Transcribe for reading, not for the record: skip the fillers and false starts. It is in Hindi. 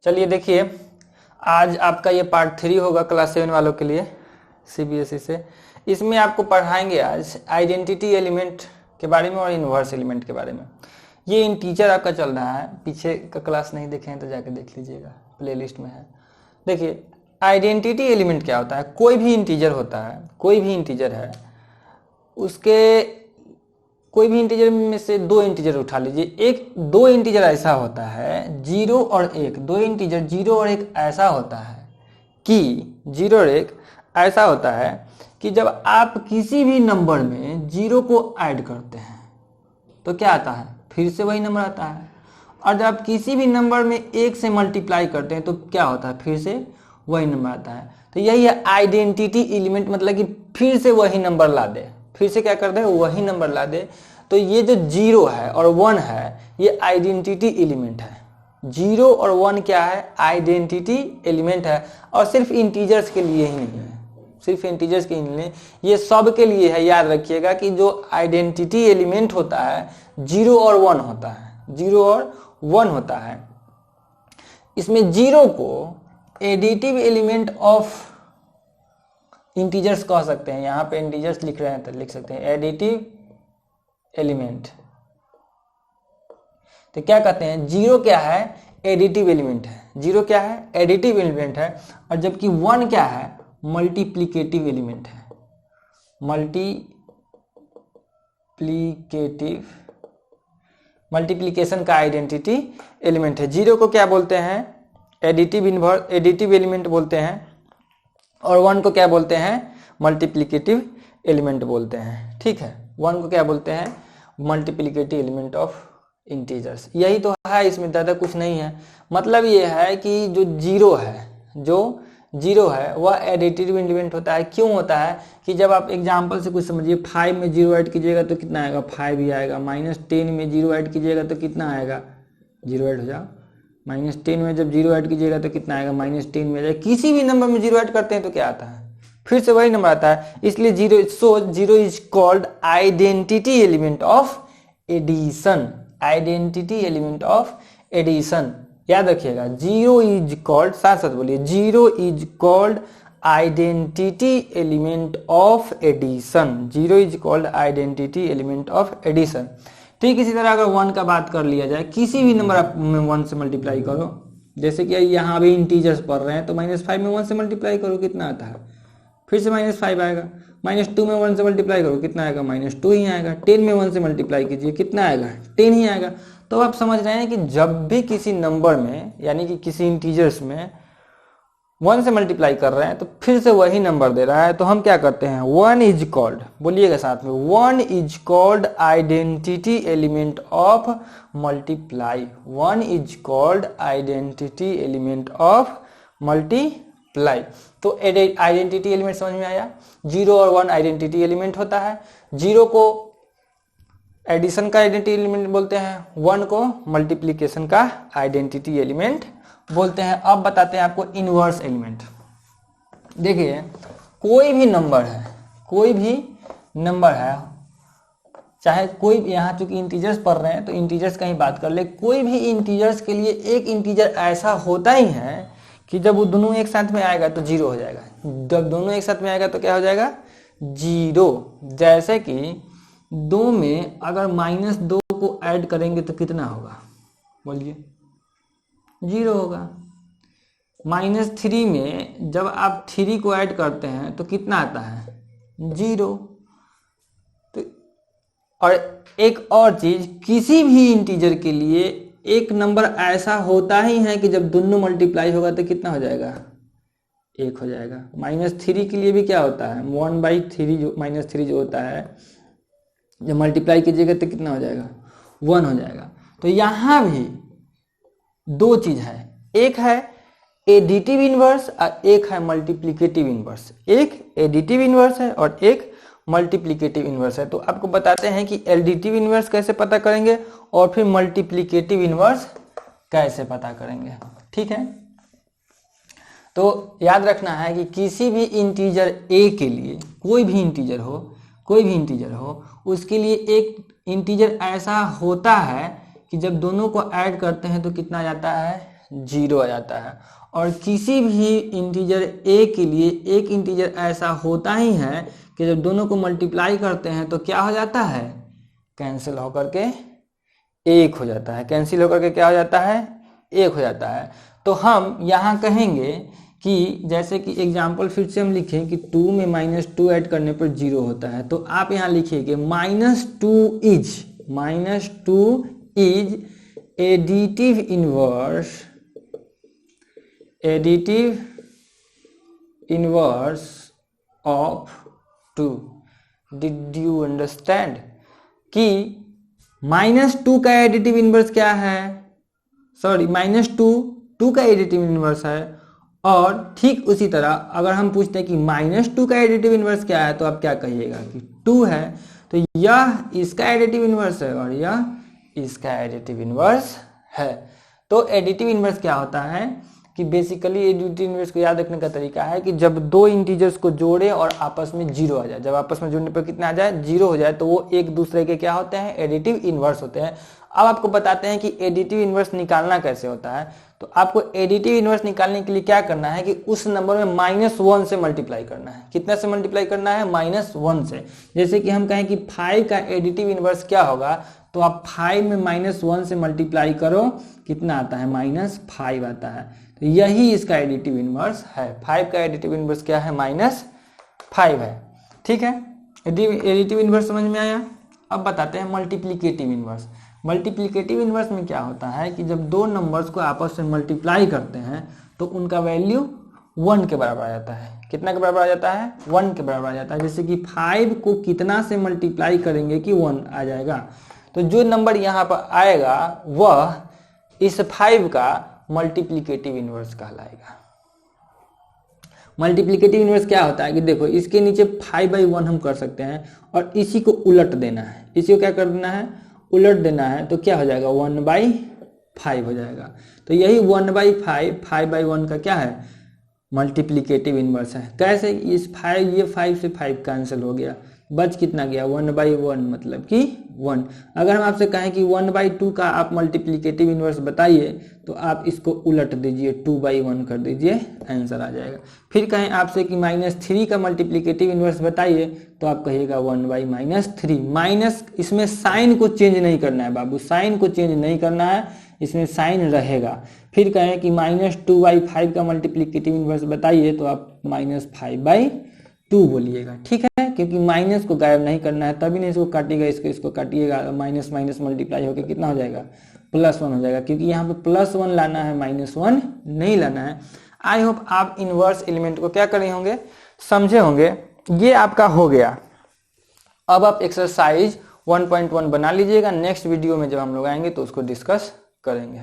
चलिए देखिए, आज आपका ये पार्ट 3 होगा क्लास 7 वालों के लिए सीबीएसई से। इसमें आपको पढ़ाएंगे आज आइडेंटिटी एलिमेंट के बारे में और इन्वर्स एलिमेंट के बारे में। ये इंटीजर आपका चल रहा है, पीछे का क्लास नहीं देखे हैं तो जाके देख लीजिएगा, प्लेलिस्ट में है। देखिए आइडेंटिटी एलिमेंट क्या होता है। कोई भी इंटीजर होता है, कोई भी इंटीजर है, उसके कोई भी इंटीजर में से दो इंटीजर उठा लीजिए। दो इंटीजर ऐसा होता है 0 और 1, दो इंटीजर 0 और 1 ऐसा होता है कि 0 और 1 ऐसा होता है कि जब आप किसी भी नंबर में 0 को ऐड करते हैं तो क्या आता है, फिर से वही नंबर आता है। और जब आप किसी भी नंबर में 1 से मल्टीप्लाई करते हैं तो क्या होता है, फिर से वही नंबर आता है। तो यही है आइडेंटिटी एलिमेंट, मतलब कि फिर से वही नंबर ला दे, फिर से क्या कर दे, वही नंबर ला दे। तो ये जो 0 है और 1 है ये आइडेंटिटी एलिमेंट है। 0 और 1 क्या है, आइडेंटिटी एलिमेंट है। और सिर्फ इंटीजर्स के लिए ही नहीं है, सिर्फ इंटीजर्स के लिए, ये सब के लिए है। याद रखिएगा कि जो आइडेंटिटी एलिमेंट होता है 0 और 1 होता है, 0 और 1 होता है। इसमें 0 को एडिटिव एलिमेंट ऑफ इंटीजर्स कह सकते हैं। यहाँ पे इंटीजर्स लिख रहे हैं तो लिख सकते हैं एडिटिव एलिमेंट। तो क्या कहते हैं, 0 क्या है, एडिटिव एलिमेंट है। 0 क्या है, एडिटिव एलिमेंट है। और जबकि 1 क्या है, मल्टीप्लिकेटिव एलिमेंट है। मल्टीप्लिकेशन का आइडेंटिटी एलिमेंट है। 0 को क्या बोलते हैं, एडिटिव एलिमेंट बोलते हैं। और 1 को क्या बोलते हैं, मल्टीप्लिकेटिव एलिमेंट बोलते हैं। ठीक है, 1 को क्या बोलते हैं, मल्टीप्लिकेटिव एलिमेंट ऑफ इंटीजर्स। यही तो है, इसमें ज़्यादा कुछ नहीं है। मतलब ये है कि जो 0 है वह एडिटिव एलिमेंट होता है। क्यों होता है कि जब आप एग्जाम्पल से कुछ समझिए, 5 में 0 ऐड कीजिएगा तो कितना आएगा, 5 ही आएगा। -10 में 0 ऐड कीजिएगा तो कितना आएगा, 0 ऐड हो जाओ। -10 में जब 0 ऐड कीजिएगा तो कितना आएगा, -10 में जाए। किसी भी नंबर में 0 ऐड करते हैं तो क्या आता है, फिर से वही नंबर आता है। इसलिए 0 is called identity element of addition. Identity element of addition, याद रखिएगा। 0 इज कॉल्ड, साथ साथ बोलिए, 0 is called identity element of addition. 0 is called identity element of addition. ठीक इसी तरह अगर 1 का बात कर लिया जाए, किसी भी नंबर आप में 1 से मल्टीप्लाई करो, जैसे कि यहाँ भी इंटीजर्स पढ़ रहे हैं तो -5 में 1 से मल्टीप्लाई करो, कितना आता है, फिर से -5 आएगा। -2 में 1 से मल्टीप्लाई करो, कितना आएगा, -2 ही आएगा। 10 में 1 से मल्टीप्लाई कीजिए, कितना आएगा, 10 ही आएगा। तो आप समझ रहे हैं कि जब भी किसी नंबर में, यानी कि किसी इंटीजर्स में 1 से मल्टीप्लाई कर रहे हैं तो फिर से वही नंबर दे रहा है, तो हम क्या करते हैं, 1 इज कॉल्ड, बोलिएगा साथ में, 1 is called identity element of multiply. 1 is called identity element of multiply. तो आइडेंटिटी एलिमेंट समझ में आया। 0 और 1 आइडेंटिटी एलिमेंट होता है। 0 को एडिशन का आइडेंटिटी एलिमेंट बोलते हैं, 1 को मल्टीप्लिकेशन का आइडेंटिटी एलिमेंट बोलते हैं। अब बताते हैं आपको इनवर्स एलिमेंट। देखिए कोई भी नंबर है, चाहे कोई, यहाँ चूंकि इंटीजर्स पढ़ रहे हैं तो इंटीजर्स का ही बात कर ले। कोई भी इंटीजर्स के लिए एक इंटीजर ऐसा होता ही है कि जब वो दोनों एक साथ में आएगा तो 0 हो जाएगा। जब दोनों एक साथ में आएगा तो क्या हो जाएगा, 0। जैसे कि 2 में अगर -2 को ऐड करेंगे तो कितना होगा, बोलिए, 0 होगा। -3 में जब आप 3 को ऐड करते हैं तो कितना आता है, 0। तो और एक और चीज, किसी भी इंटीजर के लिए एक नंबर ऐसा होता ही है कि जब दोनों मल्टीप्लाई होगा तो कितना हो जाएगा, 1 हो जाएगा। -3 के लिए भी क्या होता है, 1/3 जो -3 जो होता है, जब मल्टीप्लाई कीजिएगा तो कितना हो जाएगा, 1 हो जाएगा। तो यहाँ भी दो चीज है, एक है एडिटिव इनवर्स और एक है मल्टीप्लिकेटिव इनवर्स। एक एडिटिव इनवर्स है और एक मल्टीप्लिकेटिव इनवर्स है। तो आपको बताते हैं कि एडिटिव इनवर्स कैसे पता करेंगे और फिर मल्टीप्लिकेटिव इनवर्स कैसे पता करेंगे। ठीक है, तो याद रखना है कि किसी भी इंटीजर a के लिए, कोई भी इंटीजर हो, उसके लिए एक इंटीजर ऐसा होता है कि जब दोनों को ऐड करते हैं तो कितना आ जाता है, 0 आ जाता है। और किसी भी इंटीजर a के लिए एक इंटीजर ऐसा होता ही है कि जब दोनों को मल्टीप्लाई करते हैं तो क्या हो जाता है, कैंसिल होकर के 1 हो जाता है, कैंसिल होकर के क्या हो जाता है, 1 हो जाता है। तो हम यहाँ कहेंगे कि जैसे कि एग्जाम्पल फिर से हम लिखें कि 2 में -2 ऐड करने पर 0 होता है, तो आप यहाँ लिखिए कि -2 is additive inverse of 2। Did you understand कि -2 का एडिटिव इनवर्स क्या है, सॉरी -2 का एडिटिव इनवर्स है। और ठीक उसी तरह अगर हम पूछते हैं कि -2 का एडिटिव इनवर्स क्या है, तो आप क्या कहिएगा कि 2 है, तो यह इसका एडिटिव इनवर्स है और यह इसका एडिटिव इनवर्स है। तो एडिटिव इनवर्स क्या होता है कि बेसिकली एडिटिव इनवर्स को याद रखने का तरीका है कि जब दो इंटीजर्स को जोड़े और आपस में 0 आ जाए, जब आपस में जोड़ने पर कितना आ जाए, 0 हो जाए, तो वो एक दूसरे के क्या होते हैं, एडिटिव इनवर्स होते हैं। अब आपको बताते हैं कि एडिटिव इनवर्स निकालना कैसे होता है। तो आपको एडिटिव इनवर्स निकालने के लिए क्या करना है कि उस नंबर में -1 से मल्टीप्लाई करना है। कितना से मल्टीप्लाई करना है, -1 से। जैसे कि हम कहें कि 5 का एडिटिव इनवर्स क्या होगा, तो आप 5 में -1 से मल्टीप्लाई करो, कितना आता है, -5 आता है। तो यही इसका एडिटिव इनवर्स है। 5 का एडिटिव इनवर्स क्या है, -5 है। ठीक है, एडिटिव इनवर्स समझ में आया। अब बताते हैं मल्टीप्लिकेटिव इनवर्स। मल्टीप्लिकेटिव इनवर्स में क्या होता है कि जब दो नंबर्स को आपस में मल्टीप्लाई करते हैं तो उनका वैल्यू 1 के बराबर आ जाता है। कितना के बराबर आ जाता है, 1 के बराबर आ जाता है। जैसे कि 5 को कितना से मल्टीप्लाई करेंगे कि 1 आ जाएगा, तो जो नंबर यहाँ पर आएगा वह इस 5 का मल्टीप्लिकेटिव इनवर्स कहलाएगा। मल्टीप्लिकेटिव इनवर्स क्या होता है कि देखो इसके नीचे 5/1 हम कर सकते हैं और इसी को उलट देना है। इसी को क्या कर देना है, उलट देना है, तो क्या हो जाएगा, 1/5 हो जाएगा। तो यही 1/5 5/1 का क्या है, मल्टीप्लिकेटिव इनवर्स है। कैसे, इस 5 ये 5 से 5 कैंसिल हो गया, बच कितना गया, 1/1 मतलब कि 1। अगर हम आपसे कहें कि 1/2 का आप मल्टीप्लिकेटिव इनवर्स बताइए, तो आप इसको उलट दीजिए, 2/1 कर दीजिए, आंसर आ जाएगा। फिर कहें आपसे कि -3 का मल्टीप्लिकेटिव इनवर्स बताइए, तो आप कहिएगा 1/-3। माइनस, इसमें साइन को चेंज नहीं करना है बाबू, साइन को चेंज नहीं करना है, इसमें साइन रहेगा। फिर कहें कि -2/5 का मल्टीप्लिकेटिव इनवर्स बताइए, तो आप -5/2 बोलिएगा। ठीक है, क्योंकि माइनस को गायब नहीं करना है, तभी नहीं इसको काटिएगा, इसको काटिएगा, माइनस माइनस मल्टीप्लाई होकर कितना हो जाएगा, +1 हो जाएगा। क्योंकि यहाँ पे +1 लाना है, -1 नहीं लाना है। आई होप आप इनवर्स एलिमेंट को क्या करे होंगे, समझे होंगे। ये आपका हो गया। अब आप एक्सरसाइज 1.1 बना लीजिएगा। नेक्स्ट वीडियो में जब हम लोग आएंगे तो उसको डिस्कस करेंगे।